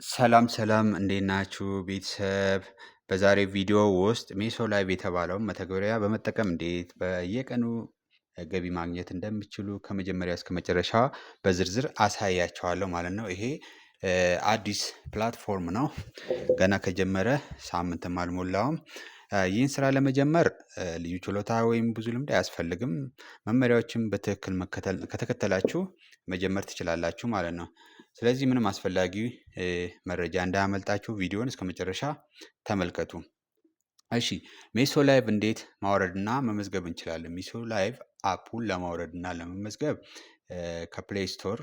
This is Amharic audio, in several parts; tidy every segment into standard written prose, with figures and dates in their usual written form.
ሰላም ሰላም እንዴት ናችሁ ቤተሰብ? በዛሬው ቪዲዮ ውስጥ ሜሶ ላይቭ የተባለውን መተግበሪያ በመጠቀም እንዴት በየቀኑ ገቢ ማግኘት እንደምትችሉ ከመጀመሪያ እስከ መጨረሻ በዝርዝር አሳያችኋለሁ ማለት ነው። ይሄ አዲስ ፕላትፎርም ነው። ገና ከጀመረ ሳምንትም አልሞላውም። ይህን ስራ ለመጀመር ልዩ ችሎታ ወይም ብዙ ልምድ አያስፈልግም። መመሪያዎችን በትክክል ከተከተላችሁ መጀመር ትችላላችሁ ማለት ነው። ስለዚህ ምንም አስፈላጊ መረጃ እንዳያመልጣችሁ ቪዲዮን እስከመጨረሻ ተመልከቱ። እሺ ሜሶ ላይቭ እንዴት ማውረድ እና መመዝገብ እንችላለን? ሜሶ ላይቭ አፑን ለማውረድ እና ለመመዝገብ ከፕሌይ ስቶር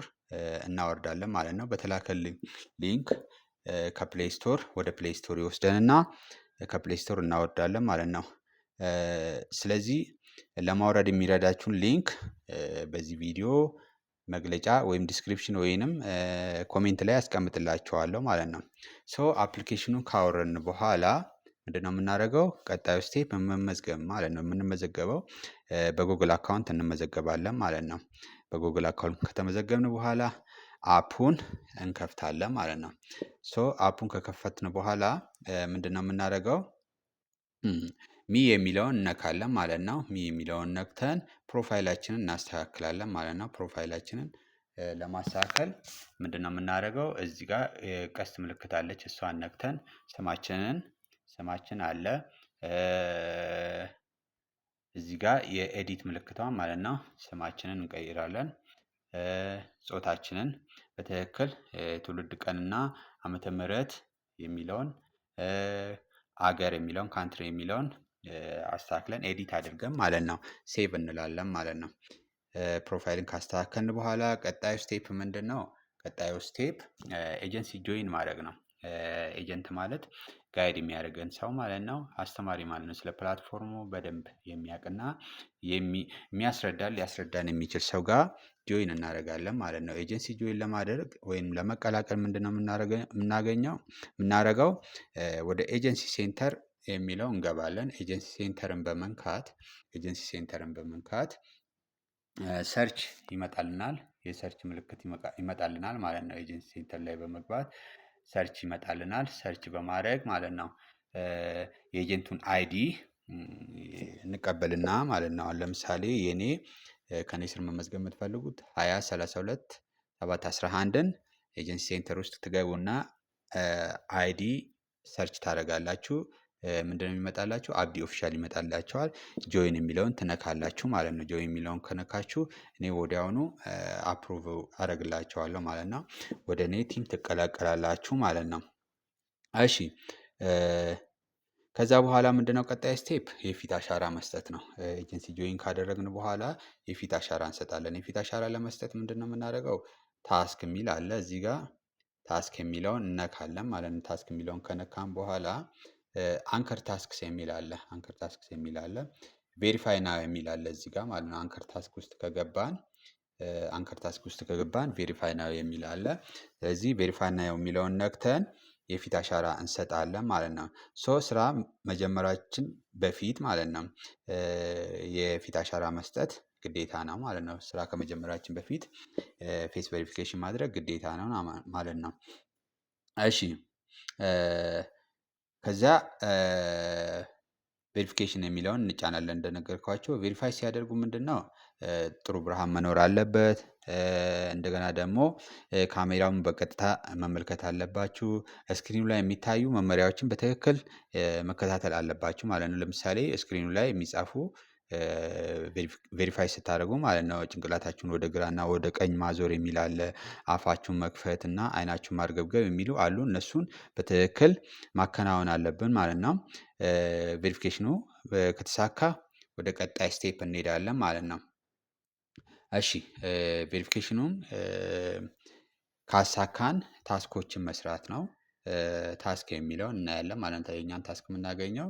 እናወርዳለን ማለት ነው። በተላከልኝ ሊንክ ከፕሌይ ስቶር ወደ ፕሌይ ስቶር ይወስደንና ከፕሌይ ስቶር እናወርዳለን ማለት ነው። ስለዚህ ለማውረድ የሚረዳችሁን ሊንክ በዚህ ቪዲዮ መግለጫ ወይም ዲስክሪፕሽን ወይንም ኮሜንት ላይ አስቀምጥላችኋለሁ ማለት ነው። ሶ አፕሊኬሽኑን ካወረድን በኋላ ምንድነው የምናደርገው? ቀጣዩ ስቴፕ መመዝገብ ማለት ነው። የምንመዘገበው በጉግል አካውንት እንመዘገባለን ማለት ነው። በጉግል አካውንት ከተመዘገብን በኋላ አፑን እንከፍታለን ማለት ነው። ሶ አፑን ከከፈትን በኋላ ምንድነው የምናደርገው? ሚ የሚለውን እነካለን ማለት ነው። ሚ የሚለውን ነክተን ፕሮፋይላችንን እናስተካክላለን ማለት ነው። ፕሮፋይላችንን ለማስተካከል ምንድነው የምናደርገው? እዚህ ጋር ቀስት ምልክት አለች። እሷን ነክተን ስማችን አለ እዚህ ጋር የኤዲት ምልክቷን ማለት ነው። ስማችንን እንቀይራለን። ጾታችንን በትክክል ትውልድ ቀንና ዓመተ ምህረት የሚለውን አገር የሚለውን ካንትሪ የሚለውን አስተካክለን ኤዲት አድርገን ማለት ነው ሴቭ እንላለን ማለት ነው። ፕሮፋይልን ካስተካከልን በኋላ ቀጣዩ ስቴፕ ምንድነው? ቀጣዩ ስቴፕ ኤጀንሲ ጆይን ማድረግ ነው። ኤጀንት ማለት ጋይድ የሚያደርገን ሰው ማለት ነው። አስተማሪ ማለት ነው። ስለ ፕላትፎርሙ በደንብ የሚያውቅና ሊያስረዳን የሚችል ሰው ጋር ጆይን እናደርጋለን ማለት ነው። ኤጀንሲ ጆይን ለማድረግ ወይም ለመቀላቀል ምንድነው የምናደርገው? ወደ ኤጀንሲ ሴንተር የሚለው እንገባለን። ኤጀንሲ ሴንተርን በመንካት ሰርች ይመጣልናል። የሰርች ምልክት ይመጣልናል ማለት ነው። ኤጀንሲ ሴንተር ላይ በመግባት ሰርች ይመጣልናል። ሰርች በማድረግ ማለት ነው የኤጀንቱን አይዲ እንቀበልና ማለት ነው። አሁን ለምሳሌ የኔ ከኔ ስር መመዝገብ የምትፈልጉት 2032 711ን ኤጀንሲ ሴንተር ውስጥ ትገቡና አይዲ ሰርች ታደርጋላችሁ። ምንድነው የሚመጣላችሁ? አብዲ ኦፊሻል ይመጣላችኋል። ጆይን የሚለውን ትነካላችሁ ማለት ነው። ጆይን የሚለውን ከነካችሁ እኔ ወዲያውኑ አፕሩቭ አደርግላችኋለሁ ማለት ነው። ወደ እኔ ቲም ትቀላቀላላችሁ ማለት ነው። እሺ ከዛ በኋላ ምንድነው ቀጣይ ስቴፕ? የፊት አሻራ መስጠት ነው። ኤጀንሲ ጆይን ካደረግን በኋላ የፊት አሻራ እንሰጣለን። የፊት አሻራ ለመስጠት ምንድነው የምናደርገው? ታስክ የሚል አለ እዚህ ጋር ታስክ የሚለውን እነካለን ማለት ነው። ታስክ የሚለውን ከነካን በኋላ አንከር ታስክስ የሚል አለ። አንከር ታስክስ የሚል አለ። ቬሪፋይ ናው የሚል አለ እዚህ ጋር ማለት ነው። አንከር ታስክ ውስጥ ከገባን ቬሪፋይ ናው የሚል አለ። ስለዚህ ቬሪፋይ ናው የሚለውን ነክተን የፊት አሻራ እንሰጣለን ማለት ነው። ስራ መጀመራችን በፊት ማለት ነው የፊት አሻራ መስጠት ግዴታ ነው ማለት ነው። ስራ ከመጀመራችን በፊት ፌስ ቬሪፊኬሽን ማድረግ ግዴታ ነው ማለት ነው። እሺ ከዛ ቬሪፊኬሽን የሚለውን እንጫናለን። እንደነገርኳችሁ ቬሪፋይ ሲያደርጉ ምንድነው ጥሩ ብርሃን መኖር አለበት። እንደገና ደግሞ ካሜራውን በቀጥታ መመልከት አለባችሁ። ስክሪኑ ላይ የሚታዩ መመሪያዎችን በትክክል መከታተል አለባችሁ ማለት ነው። ለምሳሌ ስክሪኑ ላይ የሚጻፉ ቬሪፋይ ስታደርጉ ማለት ነው ጭንቅላታችሁን ወደ ግራና ወደ ቀኝ ማዞር የሚል አለ። አፋችሁን መክፈት እና አይናችሁን ማርገብገብ የሚሉ አሉ። እነሱን በትክክል ማከናወን አለብን ማለት ነው። ቬሪፊኬሽኑ ከተሳካ ወደ ቀጣይ ስቴፕ እንሄዳለን ማለት ነው። እሺ ቬሪፊኬሽኑን ካሳካን ታስኮችን መስራት ነው። ታስክ የሚለውን እናያለን ማለት ነው። የኛን ታስክ የምናገኘው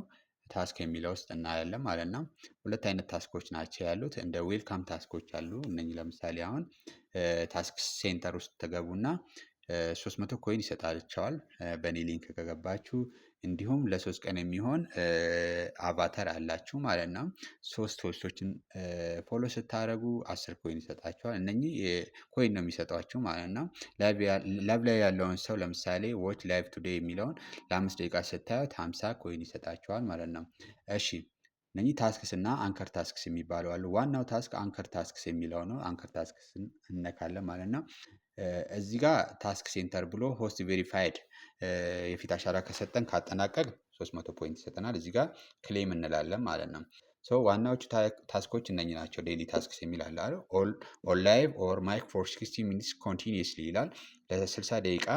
ታስክ የሚለው ውስጥ እናያለን ማለት ነው። ሁለት አይነት ታስኮች ናቸው ያሉት። እንደ ዌልካም ታስኮች አሉ። እነኚህ ለምሳሌ አሁን ታስክ ሴንተር ውስጥ ትገቡና 300 ኮይን ይሰጣቸዋል በእኔ ሊንክ ከገባችሁ። እንዲሁም ለ3 ቀን የሚሆን አቫተር አላችሁ ማለት ነው። 3 ሆስቶችን ፎሎ ስታደርጉ 10 ኮይን ይሰጣችኋል። እነኚህ ኮይን ነው የሚሰጧችሁ ማለት ነው። ላይቭ ላይ ያለውን ሰው ለምሳሌ ዎች ላይቭ ቱዴይ የሚለውን ለ5 ደቂቃ ስታዩት 50 ኮይን ይሰጣችኋል ማለት ነው። እሺ እነኚህ ታስክስ እና አንከር ታስክስ የሚባሉ አሉ። ዋናው ታስክ አንከር ታስክስ የሚለው ነው። አንከር ታስክስን እነካለን ማለት ነው። እዚህ ጋር ታስክ ሴንተር ብሎ ሆስት ቬሪፋይድ የፊት አሻራ ከሰጠን ካጠናቀቅ 300 ፖይንት ይሰጠናል። እዚህ ጋር ክሌም እንላለን ማለት ነው። ዋናዎቹ ታስኮች እነኚህ ናቸው። ዴይሊ ታስክስ የሚል አለ አይደል? ኦን ላይቭ ኦር ማይክ ፎር 60 ሚኒትስ ኮንቲኒየስሊ ይላል። ለ60 ደቂቃ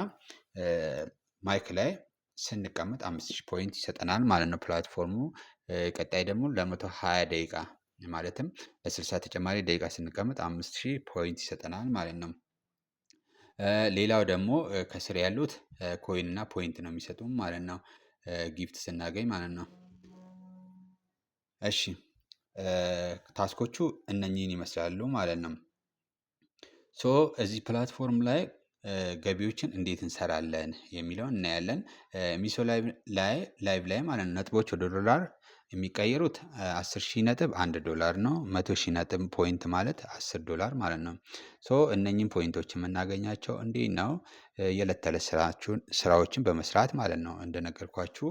ማይክ ላይ ስንቀመጥ 5000 ፖይንት ይሰጠናል ማለት ነው ፕላትፎርሙ። ቀጣይ ደግሞ ለ120 ደቂቃ ማለትም ለ60 ተጨማሪ ደቂቃ ስንቀመጥ 5000 ፖይንት ይሰጠናል ማለት ነው። ሌላው ደግሞ ከስር ያሉት ኮይን እና ፖይንት ነው የሚሰጡን ማለት ነው፣ ጊፍት ስናገኝ ማለት ነው። እሺ ታስኮቹ እነኚህን ይመስላሉ ማለት ነው። እዚህ ፕላትፎርም ላይ ገቢዎችን እንዴት እንሰራለን የሚለውን እናያለን። ሚሶ ላይቭ ላይ ማለት ነው ነጥቦች ወደ ዶላር የሚቀየሩት 10,000 ነጥብ $1 ነው። 100,000 ነጥብ ፖይንት ማለት $10 ማለት ነው። እነኚህን ፖይንቶች የምናገኛቸው እንዴት ነው? የዕለት ተዕለት ስራዎችን በመስራት ማለት ነው። እንደነገርኳችሁ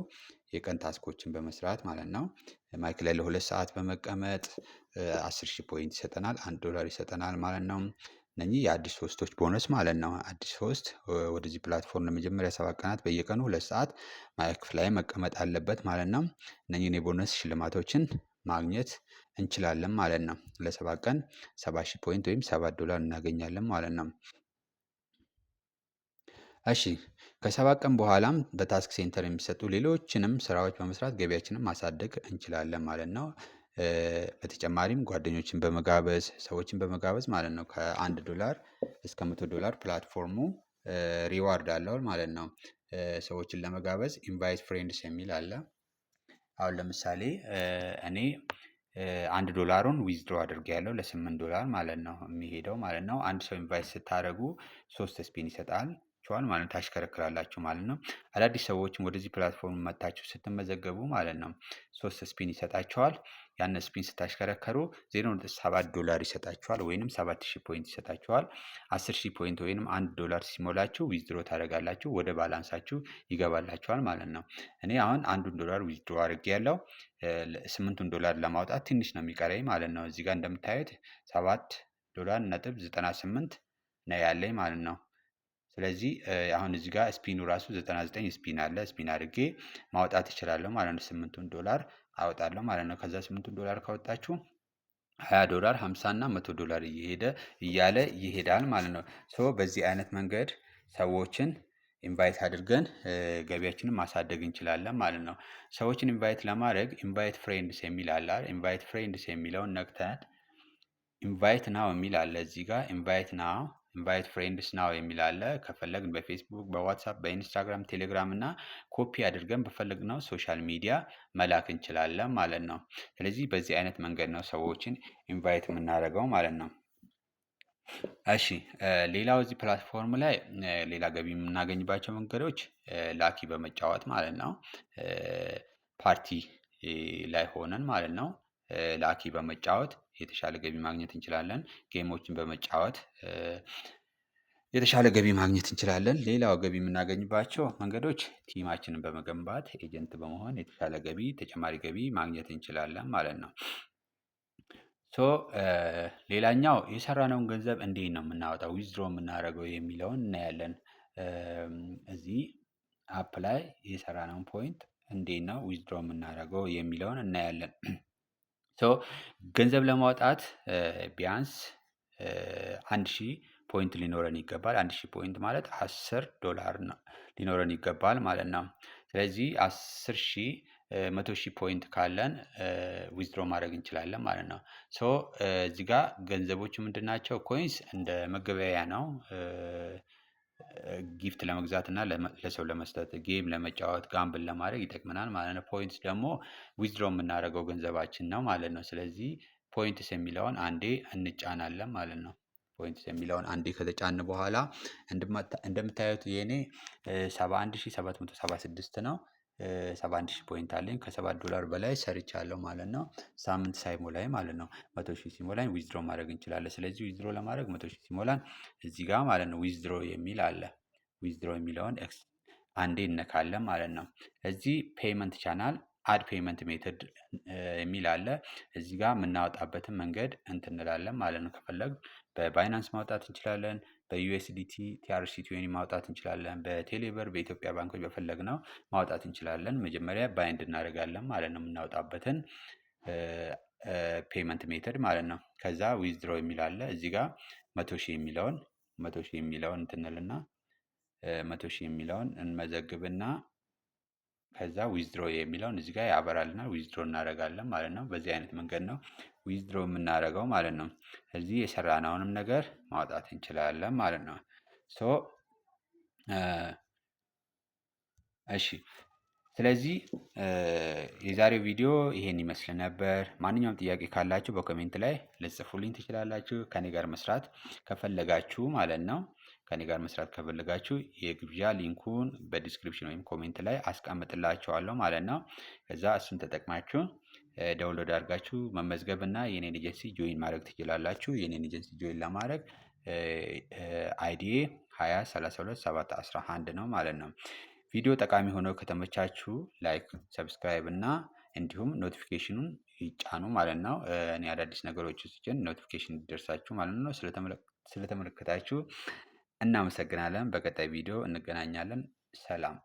የቀን ታስኮችን በመስራት ማለት ነው። ማይክ ላይ ለ2 ሰዓት በመቀመጥ 10,000 ፖይንት ይሰጠናል፣ $1 ይሰጠናል ማለት ነው። እነኚህ የአዲስ ሆስቶች ቦነስ ማለት ነው። አዲስ ሆስት ወደዚህ ፕላትፎርም ለመጀመሪያ 7 ቀናት በየቀኑ 2 ሰዓት ማይክ ላይ መቀመጥ አለበት ማለት ነው። እነኚህን የቦነስ ሽልማቶችን ማግኘት እንችላለን ማለት ነው። ለ7 ቀን 70,000 ፖይንት ወይም $7 እናገኛለን ማለት ነው። እሺ ከ7 ቀን በኋላም በታስክ ሴንተር የሚሰጡ ሌሎችንም ስራዎች በመስራት ገቢያችንን ማሳደግ እንችላለን ማለት ነው። በተጨማሪም ጓደኞችን በመጋበዝ ሰዎችን በመጋበዝ ማለት ነው ከ$1 እስከ $100 ፕላትፎርሙ ሪዋርድ አለው ማለት ነው። ሰዎችን ለመጋበዝ ኢንቫይት ፍሬንድስ የሚል አለ። አሁን ለምሳሌ እኔ $1ን ዊዝድሮ አድርጌያለሁ ለ$8 ማለት ነው የሚሄደው ማለት ነው። አንድ ሰው ኢንቫይት ስታደርጉ 3 ስፒን ይሰጣል ማለት ነው፣ ታሽከረክራላችሁ ማለት ነው። አዳዲስ ሰዎችም ወደዚህ ፕላትፎርም መታችሁ ስትመዘገቡ ማለት ነው 3 ስፒን ይሰጣቸዋል። ያን ስፒን ስታሽከረከሩ $0.7 ይሰጣችኋል ወይንም 7,000 ፖይንት ይሰጣችኋል። 10,000 ፖይንት ወይንም $1 ሲሞላችሁ ዊዝድሮ ታደርጋላችሁ፣ ወደ ባላንሳችሁ ይገባላችኋል ማለት ነው። እኔ አሁን $1 ዊዝድሮ አድርጌያለሁ። $8 ለማውጣት ትንሽ ነው የሚቀረኝ ማለት ነው። እዚህ ጋር እንደምታዩት $7.98 ነው ያለኝ ማለት ነው። ስለዚህ አሁን እዚህ ጋር ስፒኑ ራሱ 99 ስፒን አለ። ስፒን አድርጌ ማውጣት እችላለሁ ማለት ነው። $8 አወጣለሁ ማለት ነው። ከዛ $8 ካወጣችሁ $20፣ 50 እና $100 እያለ ይሄዳል ማለት ነው። በዚህ አይነት መንገድ ሰዎችን ኢንቫይት አድርገን ገቢያችንን ማሳደግ እንችላለን ማለት ነው። ሰዎችን ኢንቫይት ለማድረግ ኢንቫይት ፍሬንድስ የሚል አለ። ኢንቫይት ፍሬንድስ የሚለውን ነክተን ኢንቫይት ናው የሚል አለ። እዚህ ጋር ኢንቫይት ናው ኢንቫይት ፍሬንድስ ናው የሚል አለ። ከፈለግን በፌስቡክ፣ በዋትሳፕ፣ በኢንስታግራም፣ ቴሌግራም እና ኮፒ አድርገን በፈለግነው ሶሻል ሚዲያ መላክ እንችላለን ማለት ነው። ስለዚህ በዚህ አይነት መንገድ ነው ሰዎችን ኢንቫይት የምናደርገው ማለት ነው። እሺ ሌላው እዚህ ፕላትፎርም ላይ ሌላ ገቢ የምናገኝባቸው መንገዶች ላኪ በመጫወት ማለት ነው። ፓርቲ ላይ ሆነን ማለት ነው ላኪ በመጫወት የተሻለ ገቢ ማግኘት እንችላለን። ጌሞችን በመጫወት የተሻለ ገቢ ማግኘት እንችላለን። ሌላው ገቢ የምናገኝባቸው መንገዶች ቲማችንን በመገንባት ኤጀንት በመሆን የተሻለ ገቢ ተጨማሪ ገቢ ማግኘት እንችላለን ማለት ነው። ሌላኛው የሰራነውን ገንዘብ እንዴት ነው የምናወጣው ዊዝድሮ የምናደርገው የሚለውን እናያለን። እዚህ አፕ ላይ የሰራነውን ፖይንት እንዴት ነው ዊዝድሮ የምናደርገው የሚለውን እናያለን። ገንዘብ ለማውጣት ቢያንስ 1,000 ፖይንት ሊኖረን ይገባል። 1,000 ፖይንት ማለት $10 ነው ሊኖረን ይገባል ማለት ነው። ስለዚህ 10,000 100,000 ፖይንት ካለን ዊዝድሮ ማድረግ እንችላለን ማለት ነው። እዚህ ጋር ገንዘቦቹ ምንድን ናቸው? ኮይንስ እንደ መገበያያ ነው። ጊፍት ለመግዛት እና ለሰው ለመስጠት፣ ጌም ለመጫወት፣ ጋምብል ለማድረግ ይጠቅመናል ማለት ነው። ፖይንትስ ደግሞ ዊዝድሮ የምናደርገው ገንዘባችን ነው ማለት ነው። ስለዚህ ፖይንትስ የሚለውን አንዴ እንጫናለን ማለት ነው። ፖይንትስ የሚለውን አንዴ ከተጫን በኋላ እንደምታዩት የኔ 71776 ነው። 71,000 ፖይንት አለኝ። $7 በላይ ሰርቻለሁ ማለት ነው። ሳምንት ሳይሞላኝ ማለት ነው። 100,000 ሲሞላኝ ዊዝድሮ ማድረግ እንችላለን። ስለዚህ ዊዝድሮ ለማድረግ 100,000 ሲሞላን እዚህ ጋር ማለት ነው ዊዝድሮ የሚል አለ። ዊዝድሮ የሚለውን አንዴ እነካለን ማለት ነው። እዚህ ፔመንት ቻናል አድ ፔመንት ሜተድ የሚል አለ። እዚህ ጋር የምናወጣበትን መንገድ እንላለን ማለት ነው። ከፈለግ በባይናንስ ማውጣት እንችላለን። በዩኤስዲቲ TRC20 ማውጣት እንችላለን። በቴሌብር በኢትዮጵያ ባንኮች በፈለግነው ማውጣት እንችላለን። መጀመሪያ ባይንድ እናደርጋለን ማለት ነው የምናወጣበትን ፔመንት ሜተድ ማለት ነው። ከዛ ዊዝድሮ የሚል አለ። እዚህ ጋር 100,000 የሚለውን እንትንልና 100,000 የሚለውን እንመዘግብና ከዛ ዊዝድሮ የሚለውን እዚህ ጋር ያበራልና ዊዝድሮ እናደርጋለን ማለት ነው። በዚህ አይነት መንገድ ነው ዊዝድሮ የምናደርገው ማለት ነው። እዚህ የሰራነውንም ነገር ማውጣት እንችላለን ማለት ነው። እሺ ስለዚህ የዛሬው ቪዲዮ ይሄን ይመስል ነበር። ማንኛውም ጥያቄ ካላችሁ በኮሜንት ላይ ልጽፉልኝ ትችላላችሁ። ከኔ ጋር መስራት ከፈለጋችሁ ማለት ነው። ከኔ ጋር መስራት ከፈለጋችሁ የግብዣ ሊንኩን በዲስክሪፕሽን ወይም ኮሜንት ላይ አስቀምጥላችኋለሁ ማለት ነው። ከዛ እሱን ተጠቅማችሁ ዳውንሎድ አድርጋችሁ መመዝገብ እና የኔን ኤጀንሲ ጆይን ማድረግ ትችላላችሁ። የኔን ኤጀንሲ ጆይን ለማድረግ አይዲኤ 2032 ነው ማለት ነው። ቪዲዮ ጠቃሚ ሆኖ ከተመቻችሁ ላይክ፣ ሰብስክራይብ እና እንዲሁም ኖቲፊኬሽኑን ይጫኑ ማለት ነው። እኔ አዳዲስ ነገሮች ስጭን ኖቲፊኬሽን እንዲደርሳችሁ ማለት ነው። ስለተመለከታችሁ እናመሰግናለን። በቀጣይ ቪዲዮ እንገናኛለን። ሰላም።